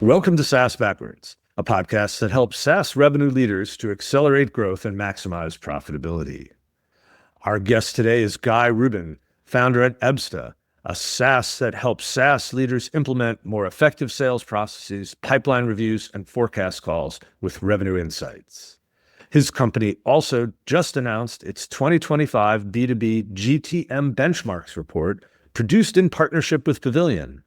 Welcome to SaaS Backwards, a podcast that helps SaaS revenue leaders to accelerate growth and maximize profitability. Our guest today is Guy Rubin, founder at Ebsta, a SaaS that helps SaaS leaders implement more effective sales processes, pipeline reviews, and forecast calls with revenue insights. His company also just announced its 2025 B2B GTM Benchmarks Report, produced in partnership with Pavilion,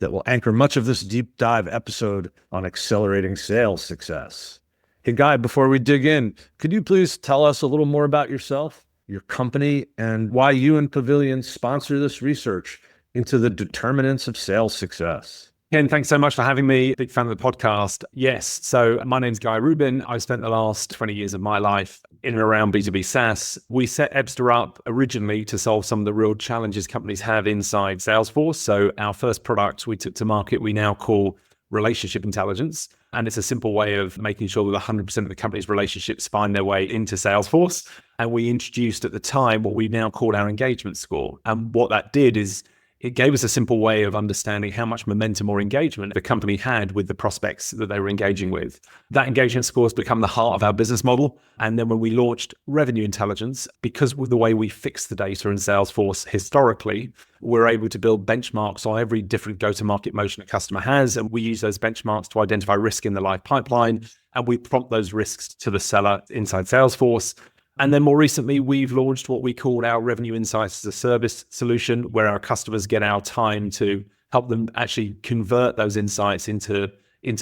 that will anchor much of this deep dive episode on accelerating sales success. Hey, Guy, before we dig in, could you please tell us a little more about yourself, your company, and why you and Pavilion sponsor this research into the determinants of sales success? Ken, thanks so much for having me. Big fan of the podcast. Yes, so my name's Guy Rubin. I've spent the last 20 years of my life in and around B2B SaaS. We set Ebsta up originally to solve some of the real challenges companies have inside Salesforce. So our first product we took to market, we now call Relationship Intelligence. And it's a simple way of making sure that 100% of the company's relationships find their way into Salesforce. And we introduced at the time what we now call our engagement score. And what that did is it gave us a simple way of understanding how much momentum or engagement the company had with the prospects that they were engaging with. That engagement score has become the heart of our business model. And then when we launched Revenue Intelligence, because of the way we fix the data in Salesforce historically, we're able to build benchmarks on every different go-to-market motion a customer has. And we use those benchmarks to identify risk in the live pipeline. And we prompt those risks to the seller inside Salesforce. And then more recently, we've launched what we call our Revenue Insights as a Service solution, where our customers get our time to help them actually convert those insights into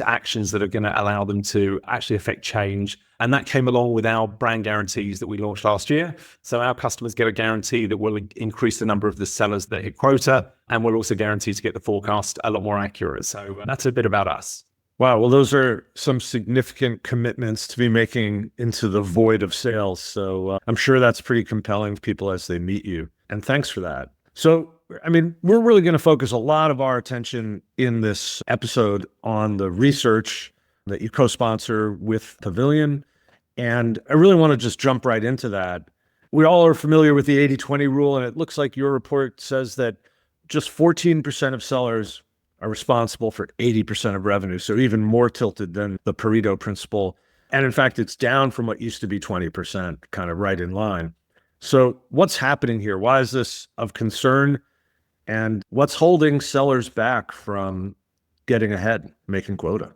actions that are going to allow them to actually affect change. And that came along with our brand guarantees that we launched last year. So our customers get a guarantee that will increase the number of the sellers that hit quota, and we'll also guarantee to get the forecast a lot more accurate. So that's a bit about us. Wow, well, those are some significant commitments to be making into the void of sales. So I'm sure that's pretty compelling to people as they meet you. And thanks for that. So, we're really going to focus a lot of our attention in this episode on the research that you co-sponsor with Pavilion. And I really want to just jump right into that. We all are familiar with the 80-20 rule, and it looks like your report says that just 14% of sellers are responsible for 80% of revenue. So even more tilted than the Pareto principle. And in fact, it's down from what used to be 20%, kind of right in line. So what's happening here? Why is this of concern? And what's holding sellers back from getting ahead, making quota?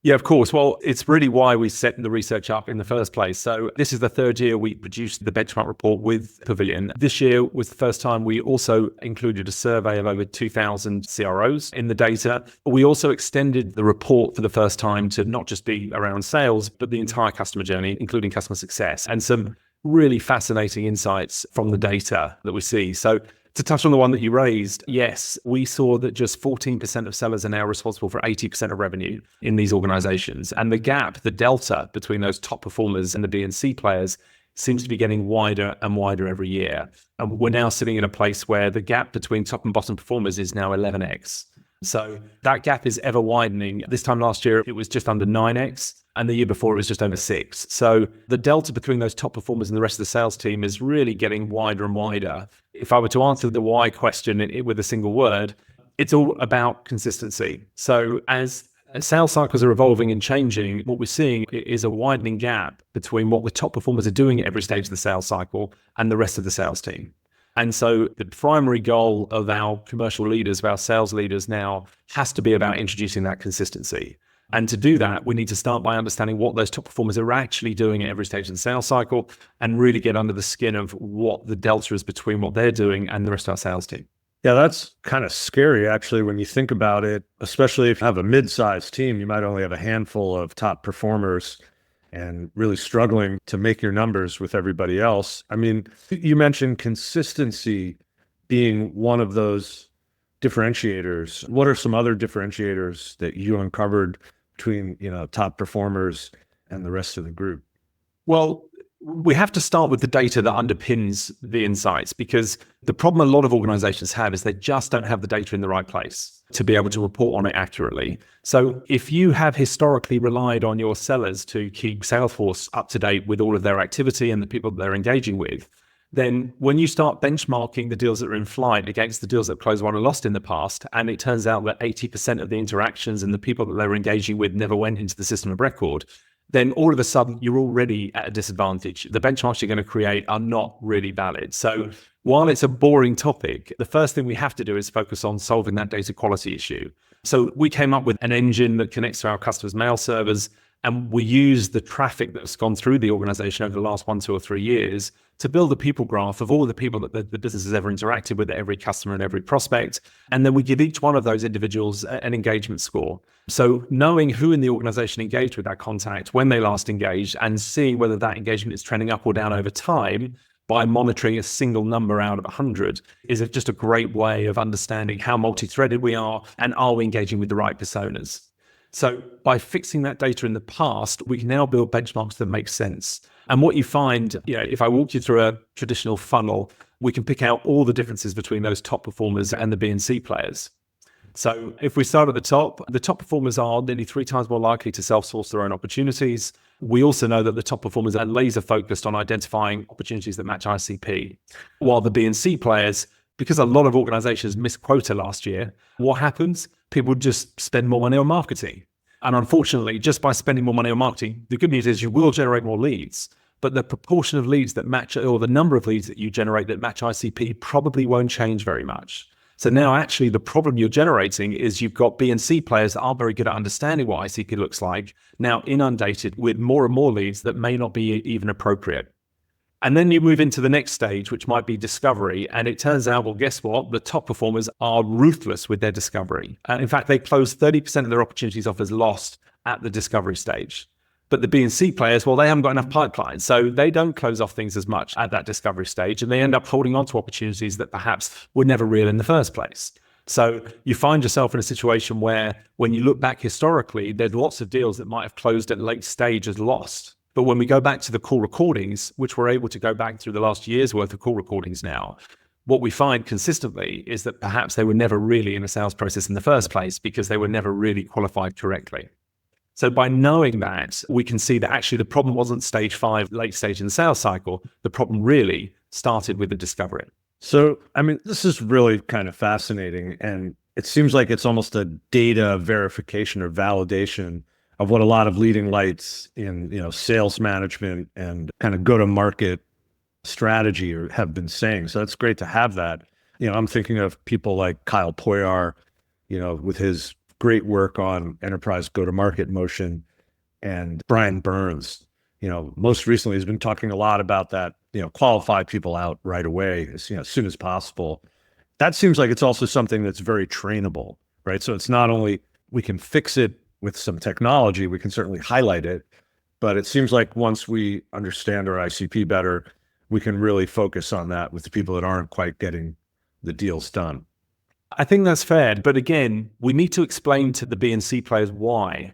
Yeah, of course. Well, it's really why we set the research up in the first place. So this is the third year we produced the benchmark report with Pavilion. This year was the first time we also included a survey of over 2,000 CROs in the data. We also extended the report for the first time to not just be around sales, but the entire customer journey, including customer success, and some really fascinating insights from the data that we see. So to touch on the one that you raised, yes, we saw that just 14% of sellers are now responsible for 80% of revenue in these organizations. And the gap, the delta between those top performers and the B and C players seems to be getting wider and wider every year. And we're now sitting in a place where the gap between top and bottom performers is now 11x. So that gap is ever widening. This time last year, it was just under 9x. And the year before, it was just over 6. So the delta between those top performers and the rest of the sales team is really getting wider and wider. If I were to answer the why question with a single word, it's all about consistency. So as sales cycles are evolving and changing, what we're seeing is a widening gap between what the top performers are doing at every stage of the sales cycle and the rest of the sales team. And so the primary goal of our commercial leaders, of our sales leaders now, has to be about introducing that consistency. And to do that, we need to start by understanding what those top performers are actually doing at every stage of the sales cycle and really get under the skin of what the delta is between what they're doing and the rest of our sales team. Yeah, that's kind of scary, actually, when you think about it, especially if you have a mid-sized team. You might only have a handful of top performers and really struggling to make your numbers with everybody else. You mentioned consistency being one of those differentiators. What are some other differentiators that you uncovered between, top performers and the rest of the group? Well, we have to start with the data that underpins the insights, because the problem a lot of organizations have is they just don't have the data in the right place to be able to report on it accurately. So if you have historically relied on your sellers to keep Salesforce up to date with all of their activity and the people that they're engaging with, then when you start benchmarking the deals that are in flight against the deals that closed won and lost in the past, and it turns out that 80% of the interactions and the people that they were engaging with never went into the system of record, then all of a sudden you're already at a disadvantage. The benchmarks you're going to create are not really valid. So while it's a boring topic, the first thing we have to do is focus on solving that data quality issue. So we came up with an engine that connects to our customers' mail servers, and we use the traffic that's gone through the organization over the last 1, 2, or 3 years to build a people graph of all the people that the business has ever interacted with, every customer and every prospect. And then we give each one of those individuals an engagement score. So knowing who in the organization engaged with that contact, when they last engaged, and seeing whether that engagement is trending up or down over time by monitoring a single number out of 100 is just a great way of understanding how multi-threaded we are and are we engaging with the right personas. So by fixing that data in the past, we can now build benchmarks that make sense. And what you find, if I walk you through a traditional funnel, we can pick out all the differences between those top performers and the B and C players. So if we start at the top performers are nearly 3 times more likely to self-source their own opportunities. We also know that the top performers are laser focused on identifying opportunities that match ICP, while the B and C players, because a lot of organizations missed quota last year, what happens? People just spend more money on marketing. And unfortunately, just by spending more money on marketing, the good news is you will generate more leads, but the proportion of leads that match, or the number of leads that you generate that match ICP probably won't change very much. So now actually the problem you're generating is you've got B and C players that aren't very good at understanding what ICP looks like, now inundated with more and more leads that may not be even appropriate. And then you move into the next stage, which might be discovery. And it turns out, well, guess what? The top performers are ruthless with their discovery. And in fact, they close 30% of their opportunities off as lost at the discovery stage. But the B and C players, well, they haven't got enough pipeline. So they don't close off things as much at that discovery stage. And they end up holding on to opportunities that perhaps were never real in the first place. So you find yourself in a situation where when you look back historically, there's lots of deals that might have closed at late stage as lost. But when we go back to the call recordings, which we're able to go back through the last year's worth of call recordings now, what we find consistently is that perhaps they were never really in a sales process in the first place because they were never really qualified correctly. So by knowing that, we can see that actually the problem wasn't stage 5, late stage in the sales cycle. The problem really started with the discovery. So, this is really kind of fascinating. And it seems like it's almost a data verification or validation of what a lot of leading lights in sales management and kind of go-to-market strategy have been saying. So that's great to have that. I'm thinking of people like Kyle Poyar, with his great work on enterprise go-to-market motion, and Brian Burns, most recently has been talking a lot about that, qualify people out right away, as soon as possible. That seems like it's also something that's very trainable, right? So it's not only we can fix it with some technology, we can certainly highlight it, but it seems like once we understand our ICP better, we can really focus on that with the people that aren't quite getting the deals done. I think that's fair. But again, we need to explain to the B and C players why.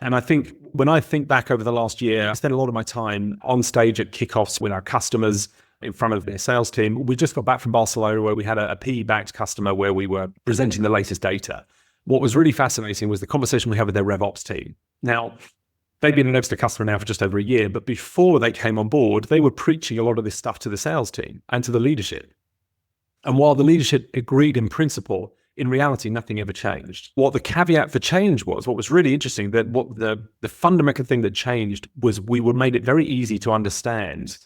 And I think when I think back over the last year, I spent a lot of my time on stage at kickoffs with our customers in front of their sales team. We just got back from Barcelona where we had a PE-backed customer where we were presenting the latest data. What was really fascinating was the conversation we had with their RevOps team. Now, they've been an Ebsta customer now for just over a year, but before they came on board, they were preaching a lot of this stuff to the sales team and to the leadership. And while the leadership agreed in principle, in reality, nothing ever changed. What the caveat for change was, what was really interesting, that what the fundamental thing that changed was we made it very easy to understand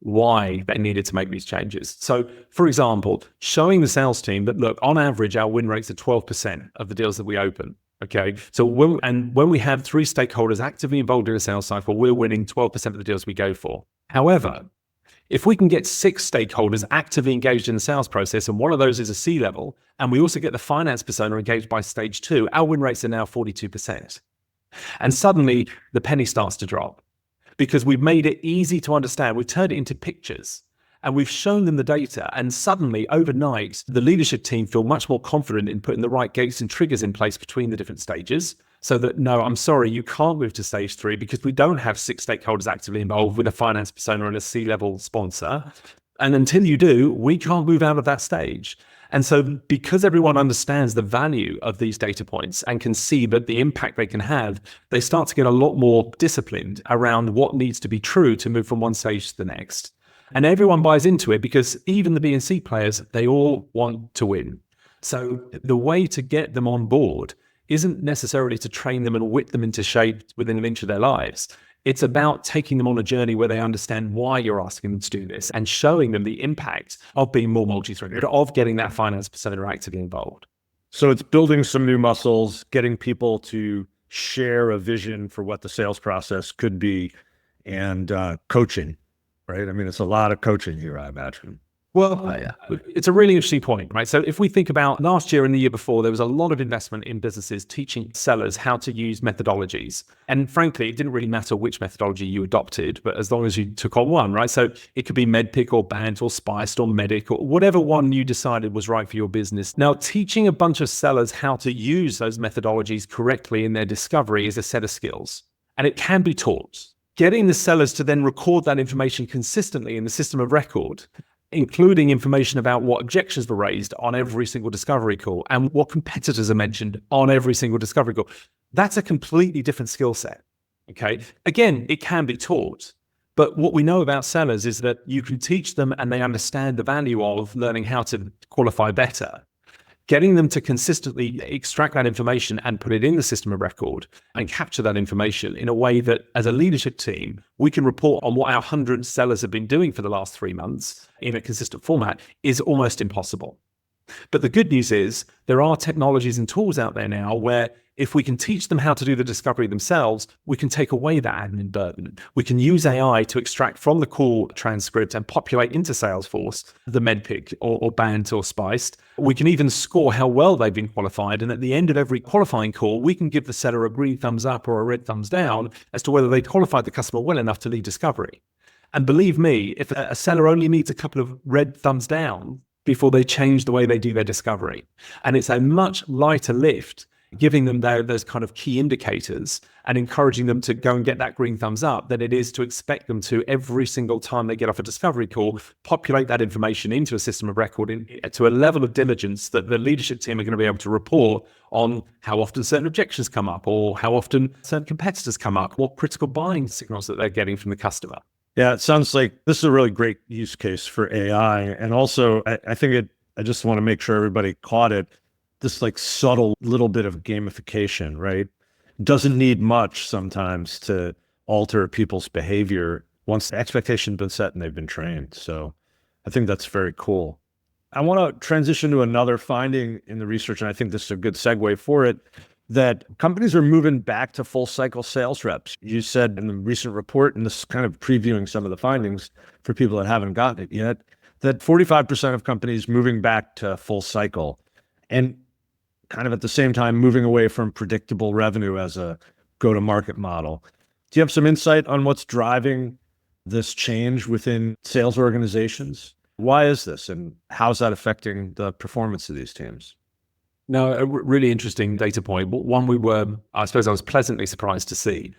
why they needed to make these changes. So, for example, showing the sales team that, look, on average, our win rates are 12% of the deals that we open. Okay. So when we have 3 stakeholders actively involved in a sales cycle, we're winning 12% of the deals we go for. However, if we can get 6 stakeholders actively engaged in the sales process, and one of those is a C-level, and we also get the finance persona engaged by stage 2, our win rates are now 42%. And suddenly the penny starts to drop because we've made it easy to understand. We've turned it into pictures and we've shown them the data. And suddenly overnight, the leadership team feel much more confident in putting the right gates and triggers in place between the different stages. So that, no, I'm sorry, you can't move to stage 3 because we don't have 6 stakeholders actively involved with a finance persona and a C-level sponsor. And until you do, we can't move out of that stage. And so because everyone understands the value of these data points and can see that the impact they can have, they start to get a lot more disciplined around what needs to be true to move from one stage to the next. And everyone buys into it because even the B and C players, they all want to win. So the way to get them on board isn't necessarily to train them and whip them into shape within an inch of their lives. It's about taking them on a journey where they understand why you're asking them to do this and showing them the impact of being more multi-threaded, of getting that finance persona actively involved. So it's building some new muscles, getting people to share a vision for what the sales process could be, and coaching, right? I mean, it's a lot of coaching here, I imagine. Well, it's a really interesting point, right? So if we think about last year and the year before, there was a lot of investment in businesses teaching sellers how to use methodologies. And frankly, it didn't really matter which methodology you adopted, but as long as you took on one, right? So it could be MEDPIC or BANT or SPICed or MEDIC or whatever one you decided was right for your business. Now, teaching a bunch of sellers how to use those methodologies correctly in their discovery is a set of skills, and it can be taught. Getting the sellers to then record that information consistently in the system of record, including information about what objections were raised on every single discovery call and what competitors are mentioned on every single discovery call. That's a completely different skill set. Okay. Again, it can be taught, but what we know about sellers is that you can teach them and they understand the value of learning how to qualify better. Getting them to consistently extract that information and put it in the system of record and capture that information in a way that as a leadership team, we can report on what our 100 sellers have been doing for the last 3 months in a consistent format is almost impossible. But the good news is there are technologies and tools out there now where if we can teach them how to do the discovery themselves, we can take away that admin burden. We can use AI to extract from the call transcript and populate into Salesforce the MEDPIC or BANT or SPICed. We can even score how well they've been qualified. And at the end of every qualifying call, we can give the seller a green thumbs up or a red thumbs down as to whether they qualified the customer well enough to lead discovery. And believe me, if a seller only needs a couple of red thumbs down before they change the way they do their discovery, and it's a much lighter lift giving them those kind of key indicators and encouraging them to go and get that green thumbs up than it is to expect them to every single time they get off a discovery call, populate that information into a system of record to a level of diligence that the leadership team are going to be able to report on how often certain objections come up or how often certain competitors come up, what critical buying signals that they're getting from the customer. Yeah, it sounds like this is a really great use case for AI. And also, I think I just want to make sure everybody caught it. This like subtle little bit of gamification, right? Doesn't need much sometimes to alter people's behavior once the expectation's been set and they've been trained. So I think that's very cool. I want to transition to another finding in the research, and I think this is a good segue for it, that companies are moving back to full cycle sales reps. You said in the recent report, and this is kind of previewing some of the findings for people that haven't gotten it yet, that 45% of companies moving back to full cycle and kind of at the same time moving away from predictable revenue as a go-to-market model. Do you have some insight on what's driving this change within sales organizations? Why is this, and how's that affecting the performance of these teams? No, a really interesting data point. One I suppose I was pleasantly surprised to see.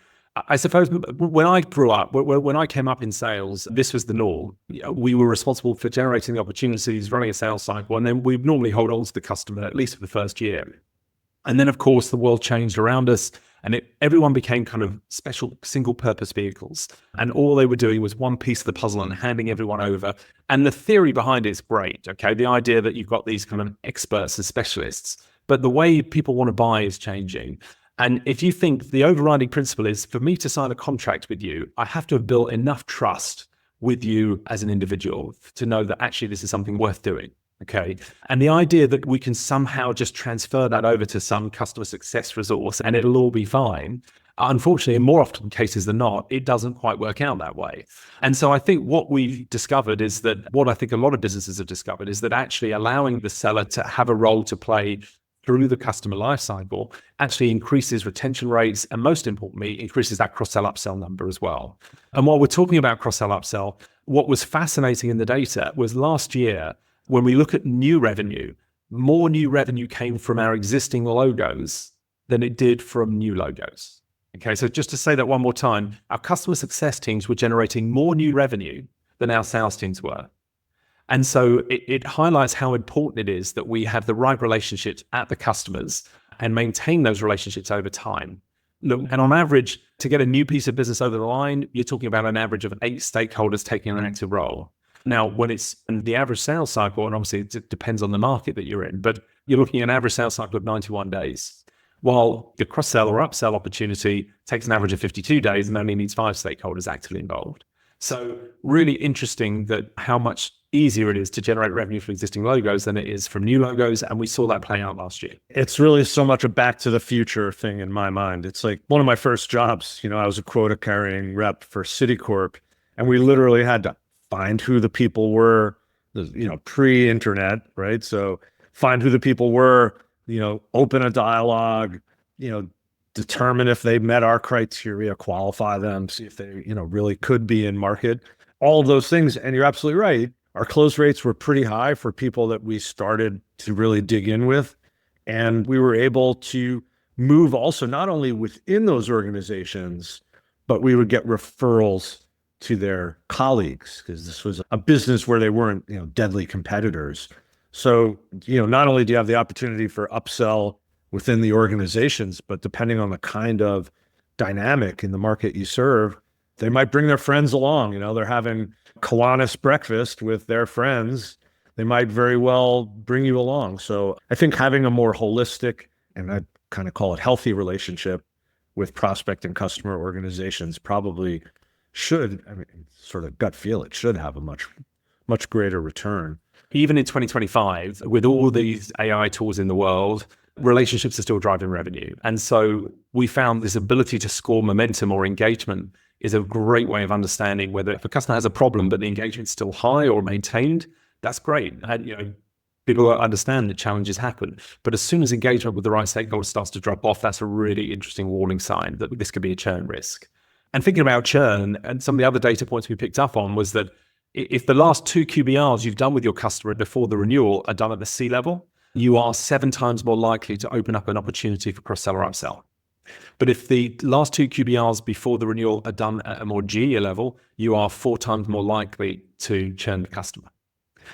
I suppose when I grew up, when I came up in sales, this was the norm. We were responsible for generating the opportunities, running a sales cycle, and then we normally hold on to the customer, at least for the first year. And then, of course, the world changed around us, and everyone became kind of special single-purpose vehicles. And all they were doing was one piece of the puzzle and handing everyone over. And the theory behind it is great, okay? The idea that you've got these kind of experts and specialists, but the way people want to buy is changing. And if you think the overriding principle is for me to sign a contract with you, I have to have built enough trust with you as an individual to know that actually this is something worth doing. Okay. And the idea that we can somehow just transfer that over to some customer success resource and it'll all be fine. Unfortunately, in more often cases than not, it doesn't quite work out that way. And so I think what we've discovered is that what I think a lot of businesses have discovered is that actually allowing the seller to have a role to play through the customer lifecycle actually increases retention rates and most importantly, increases that cross-sell upsell number as well. And while we're talking about cross-sell upsell, what was fascinating in the data was last year, when we look at new revenue, more new revenue came from our existing logos than it did from new logos. Okay, so just to say that one more time, our customer success teams were generating more new revenue than our sales teams were. And so it highlights how important it is that we have the right relationships at the customers and maintain those relationships over time. Look, and on average, to get a new piece of business over the line, you're talking about an average of 8 stakeholders taking an active role. Now, when it's in the average sales cycle, and obviously it depends on the market that you're in, but you're looking at an average sales cycle of 91 days, while the cross-sell or upsell opportunity takes an average of 52 days and only needs 5 stakeholders actively involved. So really interesting that how much easier it is to generate revenue from existing logos than it is from new logos. And we saw that play out last year. It's really so much a back to the future thing in my mind. It's like one of my first jobs, I was a quota carrying rep for Citicorp, and we literally had to find who the people were, pre-internet, right? So find who the people were, open a dialogue, determine if they met our criteria, qualify them, see if they, really could be in market, all of those things. And you're absolutely right. Our close rates were pretty high for people that we started to really dig in with. And we were able to move also not only within those organizations, but we would get referrals to their colleagues, because this was a business where they weren't, deadly competitors. So, not only do you have the opportunity for upsell within the organizations, but depending on the kind of dynamic in the market you serve, they might bring their friends along. They're having Kiwanis breakfast with their friends. They might very well bring you along. So I think having a more holistic, and I kind of call it healthy, relationship with prospect and customer organizations probably should, sort of gut feel, it should have a much greater return. Even in 2025, with all these AI tools in the world, relationships are still driving revenue. And so we found this ability to score momentum or engagement is a great way of understanding whether if a customer has a problem, but the engagement's still high or maintained, that's great. And, people understand that challenges happen. But as soon as engagement with the right stakeholder starts to drop off, that's a really interesting warning sign that this could be a churn risk. And thinking about churn, and some of the other data points we picked up on was that if the last 2 QBRs you've done with your customer before the renewal are done at the C level, you are 7 times more likely to open up an opportunity for cross-sell or upsell. But if the last 2 QBRs before the renewal are done at a more junior level, you are 4 times more likely to churn the customer.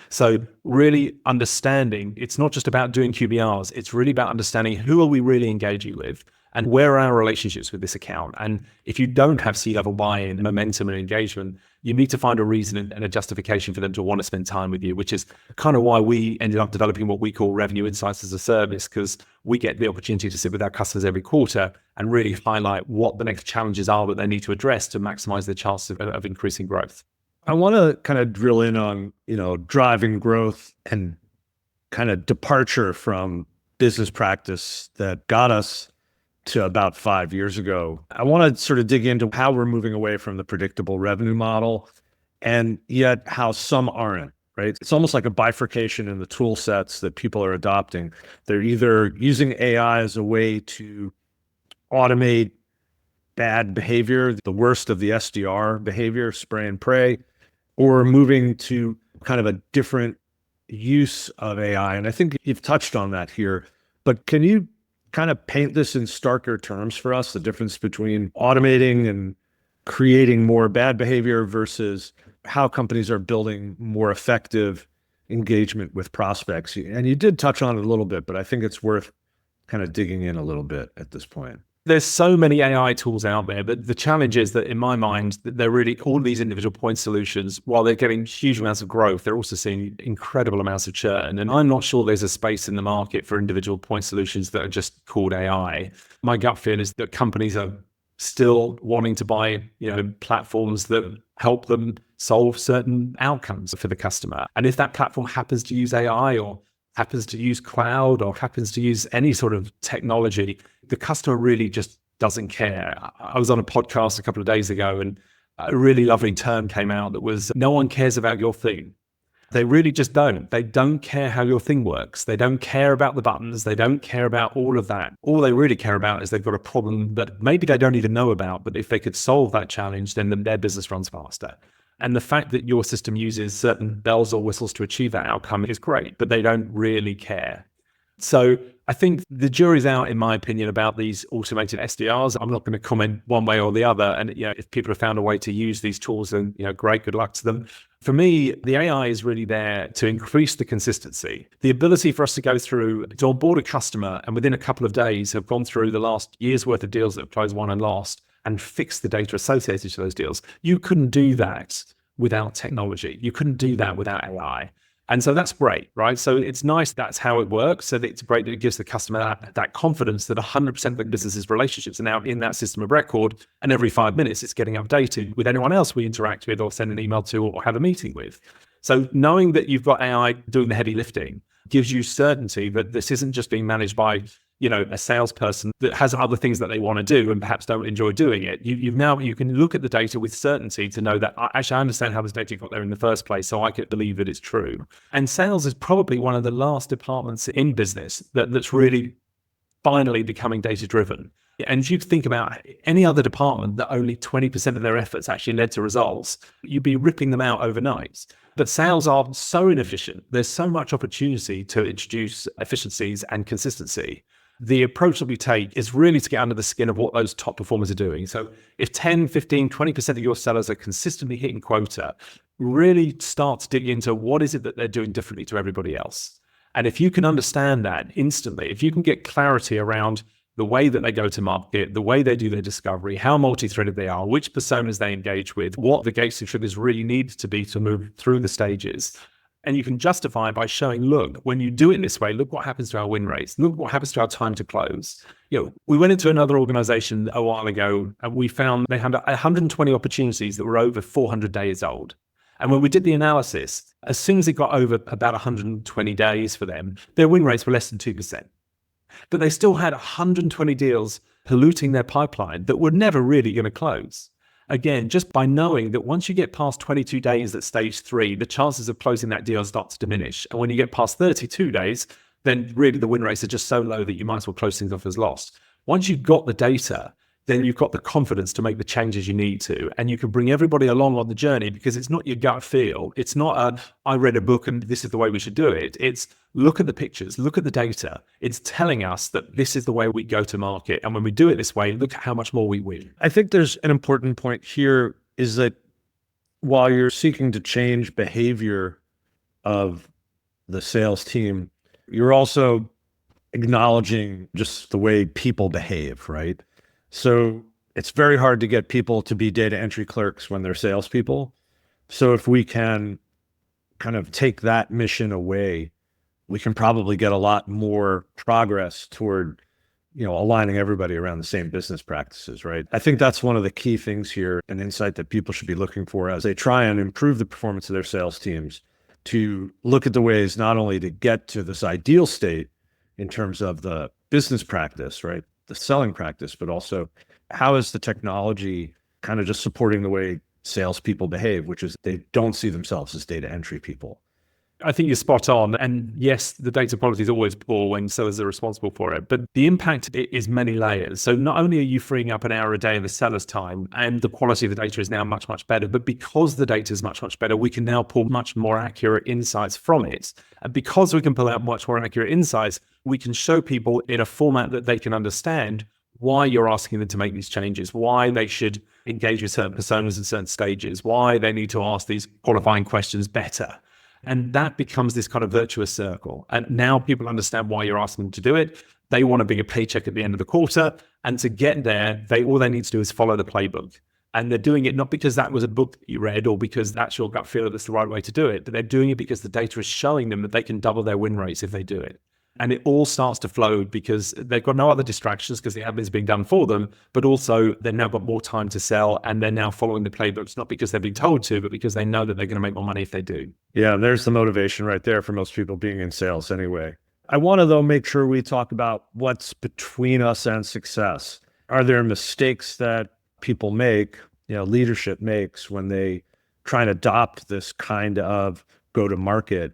So really understanding, it's not just about doing QBRs, it's really about understanding who are we really engaging with and where are our relationships with this account. And if you don't have C-level buy-in, momentum and engagement, you need to find a reason and a justification for them to want to spend time with you, which is kind of why we ended up developing what we call Revenue Insights as a Service, because we get the opportunity to sit with our customers every quarter and really highlight what the next challenges are that they need to address to maximize their chances of increasing growth. I want to kind of drill in on, driving growth and kind of departure from business practice that got us to about 5 years ago. I want to sort of dig into how we're moving away from the predictable revenue model, and yet how some aren't, right? It's almost like a bifurcation in the tool sets that people are adopting. They're either using AI as a way to automate bad behavior, the worst of the SDR behavior, spray and pray, or moving to kind of a different use of AI. And I think you've touched on that here, but can you kind of paint this in starker terms for us, the difference between automating and creating more bad behavior versus how companies are building more effective engagement with prospects? And you did touch on it a little bit, but I think it's worth kind of digging in a little bit at this point. There's so many AI tools out there, but the challenge is that in my mind, they're really all these individual point solutions. While they're getting huge amounts of growth, they're also seeing incredible amounts of churn. And I'm not sure there's a space in the market for individual point solutions that are just called AI. My gut feel is that companies are still wanting to buy, platforms that help them solve certain outcomes for the customer. And if that platform happens to use AI or happens to use cloud or happens to use any sort of technology, the customer really just doesn't care. I was on a podcast a couple of days ago and a really lovely term came out that was, no one cares about your thing. They really just don't. They don't care how your thing works. They don't care about the buttons. They don't care about all of that. All they really care about is they've got a problem that maybe they don't even know about, but if they could solve that challenge, then their business runs faster. And the fact that your system uses certain bells or whistles to achieve that outcome is great, but they don't really care. So I think the jury's out, in my opinion, about these automated SDRs. I'm not going to comment one way or the other. And if people have found a way to use these tools, then great, good luck to them. For me, the AI is really there to increase the consistency, the ability for us to go through to onboard a customer and within a couple of days have gone through the last year's worth of deals that have closed, won and lost, and fix the data associated to those deals. You couldn't do that without technology. You couldn't do that without AI. And so that's great, right? So it's nice that's how it works. So that it's great that it gives the customer that confidence that 100% of the business's relationships are now in that system of record. And every 5 minutes, it's getting updated with anyone else we interact with or send an email to or have a meeting with. So knowing that you've got AI doing the heavy lifting gives you certainty that this isn't just being managed by, a salesperson that has other things that they want to do and perhaps don't enjoy doing it. You can look at the data with certainty to know that actually I understand how this data got there in the first place, so I can believe that it's true. And sales is probably one of the last departments in business that's really finally becoming data driven. And if you think about any other department that only 20% of their efforts actually led to results, you'd be ripping them out overnight. But sales are so inefficient. There's so much opportunity to introduce efficiencies and consistency. The approach that we take is really to get under the skin of what those top performers are doing. So if 10, 15, 20% of your sellers are consistently hitting quota, really start to dig into what is it that they're doing differently to everybody else. And if you can understand that instantly, if you can get clarity around the way that they go to market, the way they do their discovery, how multi-threaded they are, which personas they engage with, what the gates and triggers really need to be to move through the stages. And you can justify it by showing, look, when you do it this way, look what happens to our win rates. Look what happens to our time to close. We went into another organization a while ago and we found they had 120 opportunities that were over 400 days old. And when we did the analysis, as soon as it got over about 120 days for them, their win rates were less than 2%. But they still had 120 deals polluting their pipeline that were never really going to close. Again, just by knowing that once you get past 22 days at stage 3, the chances of closing that deal start to diminish. And when you get past 32 days, then really the win rates are just so low that you might as well close things off as lost. Once you've got the data, then you've got the confidence to make the changes you need to. And you can bring everybody along on the journey because it's not your gut feel. It's not I read a book and this is the way we should do it. It's look at the pictures, look at the data. It's telling us that this is the way we go to market. And when we do it this way, look at how much more we win. I think there's an important point here is that while you're seeking to change behavior of the sales team, you're also acknowledging just the way people behave, right? So it's very hard to get people to be data entry clerks when they're salespeople. So if we can kind of take that mission away, we can probably get a lot more progress toward, aligning everybody around the same business practices, right? I think that's one of the key things here, an insight that people should be looking for as they try and improve the performance of their sales teams, to look at the ways not only to get to this ideal state in terms of the business practice, right? The selling practice, but also how is the technology kind of just supporting the way salespeople behave, which is they don't see themselves as data entry people. I think you're spot on. And yes, the data quality is always poor when sellers are responsible for it, but the impact is many layers. So not only are you freeing up an hour a day of the seller's time and the quality of the data is now much, much better, but because the data is much, much better, we can now pull much more accurate insights from it. And because we can pull out much more accurate insights, we can show people in a format that they can understand why you're asking them to make these changes, why they should engage with certain personas at certain stages, why they need to ask these qualifying questions better. And that becomes this kind of virtuous circle. And now people understand why you're asking them to do it. They want a bigger paycheck at the end of the quarter. And to get there, all they need to do is follow the playbook. And they're doing it not because that was a book that you read or because that's your gut feel that that's the right way to do it, but they're doing it because the data is showing them that they can double their win rates if they do it. And it all starts to flow because they've got no other distractions because the admin is being done for them, but also they've now got more time to sell and they're now following the playbooks, not because they're being told to, but because they know that they're going to make more money if they do. Yeah, there's the motivation right there for most people being in sales anyway. I want to, though, make sure we talk about what's between us and success. Are there mistakes that people make, leadership makes when they try and adopt this kind of go-to-market?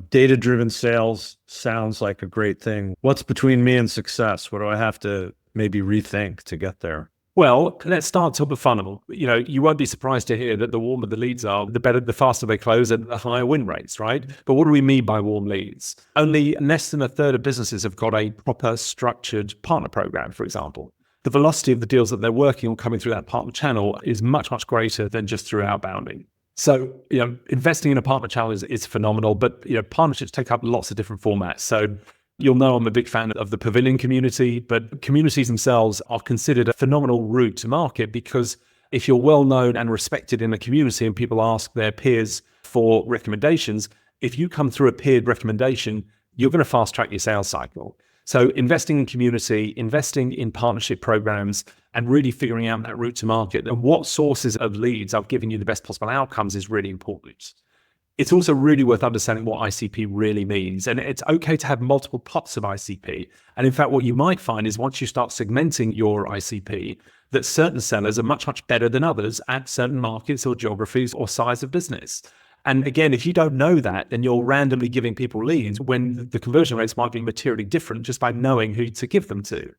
Data-driven sales sounds like a great thing. What's between me and success? What do I have to maybe rethink to get there? Well, let's start top of funnel. You won't be surprised to hear that the warmer the leads are, the better, the faster they close and the higher win rates, right? But what do we mean by warm leads? Only less than a third of businesses have got a proper structured partner program, for example. The velocity of the deals that they're working on coming through that partner channel is much, much greater than just through outbounding. So, investing in a partner channel is phenomenal, but, partnerships take up lots of different formats. So you'll know I'm a big fan of the Pavilion community, but communities themselves are considered a phenomenal route to market because if you're well known and respected in a community and people ask their peers for recommendations, if you come through a peered recommendation, you're going to fast track your sales cycle. So investing in community, investing in partnership programs, and really figuring out that route to market and what sources of leads are giving you the best possible outcomes is really important. It's also really worth understanding what ICP really means. And it's okay to have multiple pots of ICP. And in fact, what you might find is once you start segmenting your ICP, that certain sellers are much, much better than others at certain markets or geographies or size of business. And again, if you don't know that, then you're randomly giving people leads when the conversion rates might be materially different just by knowing who to give them to.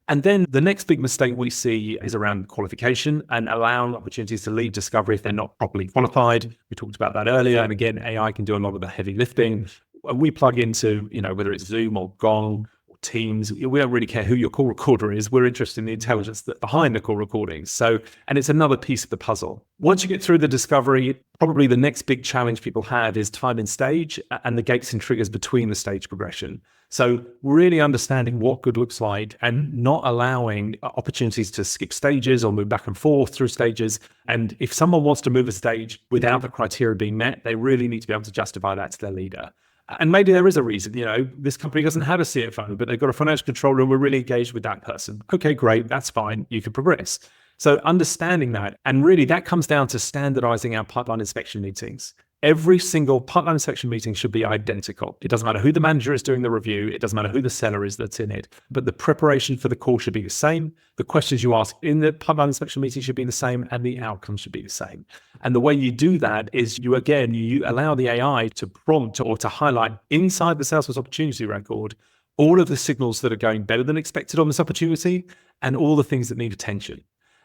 And then the next big mistake we see is around qualification and allowing opportunities to lead discovery if they're not properly qualified. We talked about that earlier. And again, AI can do a lot of the heavy lifting. We plug into, whether it's Zoom or Gong or Teams, we don't really care who your call recorder is. We're interested in the intelligence that's behind the call recordings. And it's another piece of the puzzle. Once you get through the discovery, probably the next big challenge people have is time in stage and the gates and triggers between the stage progression. So really understanding what good looks like and not allowing opportunities to skip stages or move back and forth through stages. And if someone wants to move a stage without the criteria being met, they really need to be able to justify that to their leader. And maybe there is a reason, this company doesn't have a CFO, but they've got a financial controller and we're really engaged with that person. Okay, great, that's fine, you can progress. So understanding that, and really that comes down to standardizing our pipeline inspection meetings. Every single pipeline inspection meeting should be identical. It doesn't matter who the manager is doing the review. It doesn't matter who the seller is that's in it. But the preparation for the call should be the same. The questions you ask in the pipeline inspection meeting should be the same, and the outcomes should be the same. And the way you do that is you allow the AI to prompt or to highlight inside the Salesforce opportunity record all of the signals that are going better than expected on this opportunity and all the things that need attention.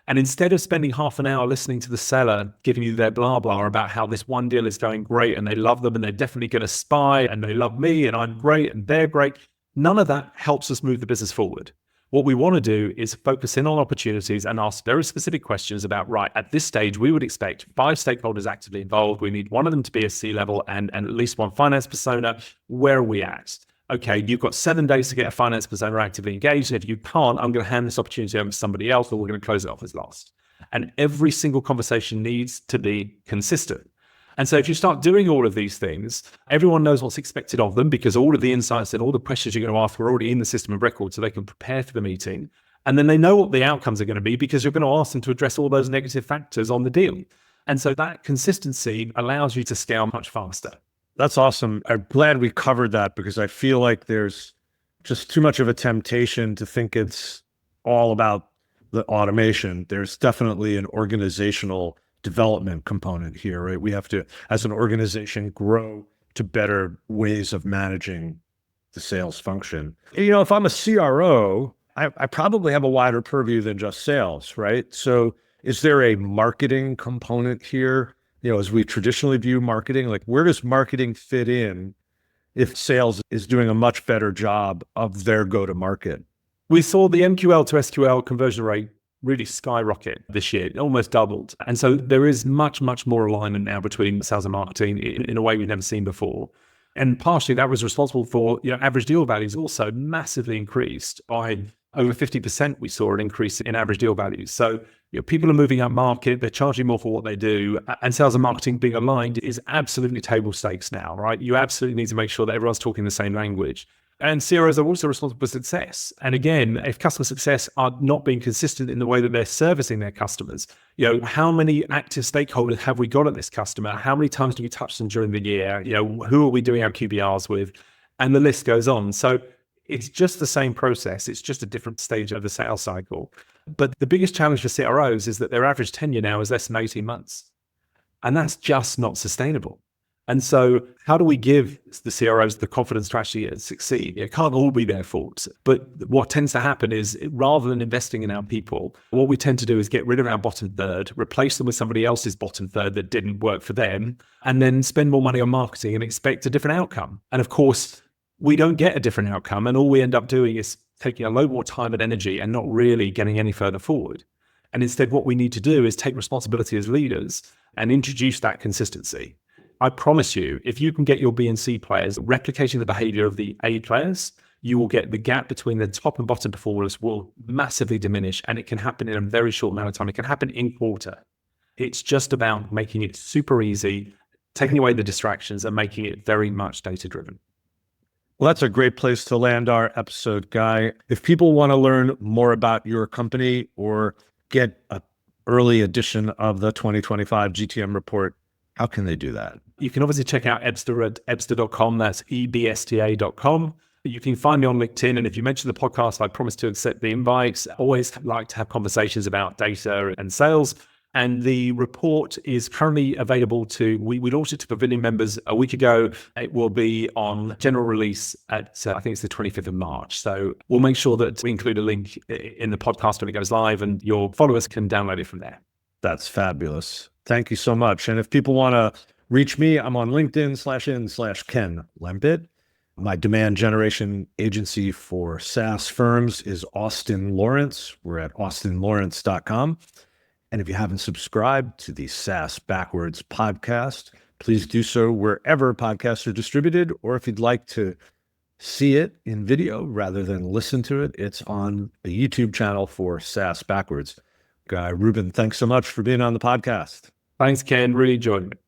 And instead of spending half an hour listening to the seller giving you their blah, blah about how this one deal is going great and they love them and they're definitely going to spy and they love me and I'm great and they're great, none of that helps us move the business forward. What we want to do is focus in on opportunities and ask very specific questions about, right, at this stage, we would expect 5 stakeholders actively involved. We need one of them to be a C-level and at least one finance persona. Where are we at? Okay, you've got 7 days to get a finance persona actively engaged. And if you can't, I'm going to hand this opportunity over to somebody else or we're going to close it off as lost. And every single conversation needs to be consistent. And so if you start doing all of these things, everyone knows what's expected of them because all of the insights and all the questions you're going to ask are already in the system of record so they can prepare for the meeting. And then they know what the outcomes are going to be because you're going to ask them to address all those negative factors on the deal. And so that consistency allows you to scale much faster. That's awesome. I'm glad we covered that because I feel like there's just too much of a temptation to think it's all about the automation. There's definitely an organizational development component here, right? We have to, as an organization, grow to better ways of managing the sales function. If I'm a CRO, I probably have a wider purview than just sales, right? So is there a marketing component here? As we traditionally view marketing, like where does marketing fit in if sales is doing a much better job of their go-to-market? We saw the MQL to SQL conversion rate really skyrocket this year. It almost doubled. And so there is much, much more alignment now between sales and marketing in a way we've never seen before. And partially that was responsible for, average deal values also massively increased by over 50%. We saw an increase in average deal values. So people are moving up market, they're charging more for what they do, and sales and marketing being aligned is absolutely table stakes now, right? You absolutely need to make sure that everyone's talking the same language. And CROs are also responsible for success. And again, if customer success are not being consistent in the way that they're servicing their customers, how many active stakeholders have we got at this customer? How many times do we touch them during the year? Who are we doing our QBRs with? And the list goes on. So it's just the same process. It's just a different stage of the sales cycle. But the biggest challenge for CROs is that their average tenure now is less than 18 months. And that's just not sustainable. And so how do we give the CROs the confidence to actually succeed? It can't all be their fault. But what tends to happen is rather than investing in our people, what we tend to do is get rid of our bottom third, replace them with somebody else's bottom third that didn't work for them, and then spend more money on marketing and expect a different outcome. And of course, we don't get a different outcome. And all we end up doing is taking a lot more time and energy and not really getting any further forward. And instead, what we need to do is take responsibility as leaders and introduce that consistency. I promise you, if you can get your B and C players replicating the behavior of the A players, you will get the gap between the top and bottom performers will massively diminish, and it can happen in a very short amount of time. It can happen in quarter. It's just about making it super easy, taking away the distractions and making it very much data-driven. Well, that's a great place to land our episode, Guy. If people want to learn more about your company or get an early edition of the 2025 GTM report, how can they do that? You can obviously check out Ebsta at ebsta.com. That's ebsta.com. You can find me on LinkedIn. And if you mention the podcast, I promise to accept the invites. Always like to have conversations about data and sales. And the report is currently available we launched it to Pavilion members a week ago. It will be on general release at, I think it's the 25th of March. So we'll make sure that we include a link in the podcast when it goes live, and your followers can download it from there. That's fabulous. Thank you so much. And if people want to reach me, I'm on LinkedIn/in/Ken Lempit. My demand generation agency for SaaS firms is Austin Lawrence. We're at austinlawrence.com. And if you haven't subscribed to the SaaS Backwards podcast, please do so wherever podcasts are distributed. Or if you'd like to see it in video rather than listen to it, it's on the YouTube channel for SaaS Backwards. Guy Rubin, thanks so much for being on the podcast. Thanks, Ken. Really enjoyed it.